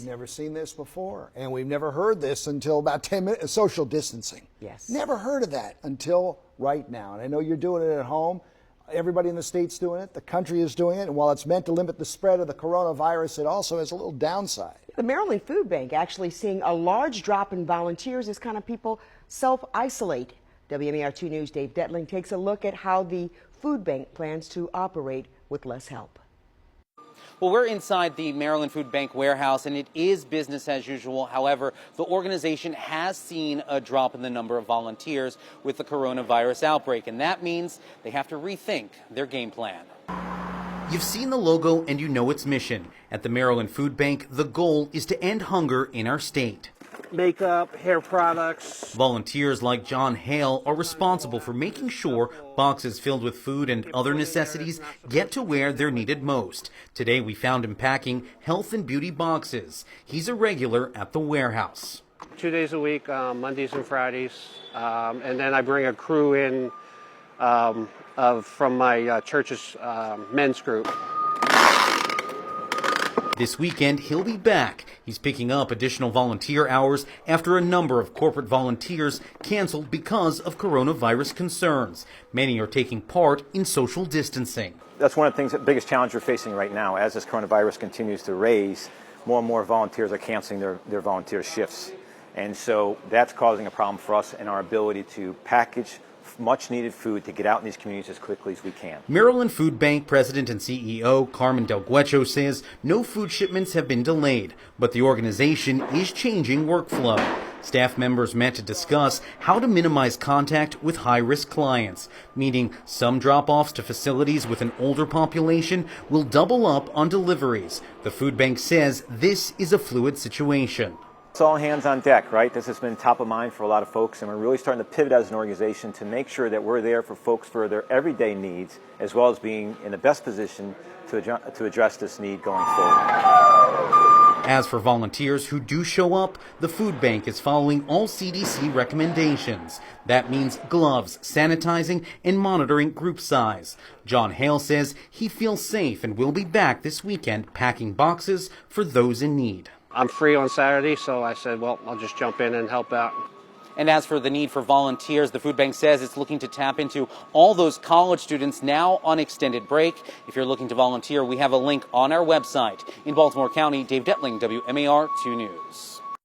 Never seen this before, and we've never heard this until about 10 minutes, social distancing. Yes. Never heard of that until right now. And I know you're doing it at home. Everybody in the state's doing it. The country is doing it. And while it's meant to limit the spread of the coronavirus, it also has a little downside. The Maryland Food Bank actually seeing a large drop in volunteers as kind of people self-isolate. WMAR 2 News' Dave Detling takes a look at how the food bank plans to operate with less help. Well, we're inside the Maryland Food Bank warehouse, and it is business as usual. However, the organization has seen a drop in the number of volunteers with the coronavirus outbreak, and that means they have to rethink their game plan. You've seen the logo and you know its mission. At the Maryland Food Bank, the goal is to end hunger in our state. Makeup, hair products. Volunteers like John Hale are responsible for making sure boxes filled with food and other necessities get to where they're needed most. Today we found him packing health and beauty boxes. He's a regular at the warehouse. 2 days a week, Mondays and Fridays. And then I bring a crew in from my church's men's group. This weekend, he'll be back. He's picking up additional volunteer hours after a number of corporate volunteers canceled because of coronavirus concerns. Many are taking part in social distancing. That's one of the things, the biggest challenge we're facing right now. As this coronavirus continues to raise, more and more volunteers are canceling their volunteer shifts. And so that's causing a problem for us in our ability to package much needed food to get out in these communities as quickly as we can. Maryland Food Bank President and CEO Carmen Del Guecho says no food shipments have been delayed, but the organization is changing workflow. Staff members met to discuss how to minimize contact with high-risk clients, meaning some drop-offs to facilities with an older population will double up on deliveries. The food bank says this is a fluid situation. It's all hands on deck, right? This has been top of mind for a lot of folks, and we're really starting to pivot as an organization to make sure that we're there for folks for their everyday needs, as well as being in the best position to address this need going forward. As for volunteers who do show up, the food bank is following all CDC recommendations. That means gloves, sanitizing, and monitoring group size. John Hale says he feels safe and will be back this weekend packing boxes for those in need. I'm free on Saturday, so I said, well, I'll just jump in and help out. And as for the need for volunteers, the food bank says it's looking to tap into all those college students now on extended break. If you're looking to volunteer, we have a link on our website. In Baltimore County, Dave Detling, WMAR 2 News.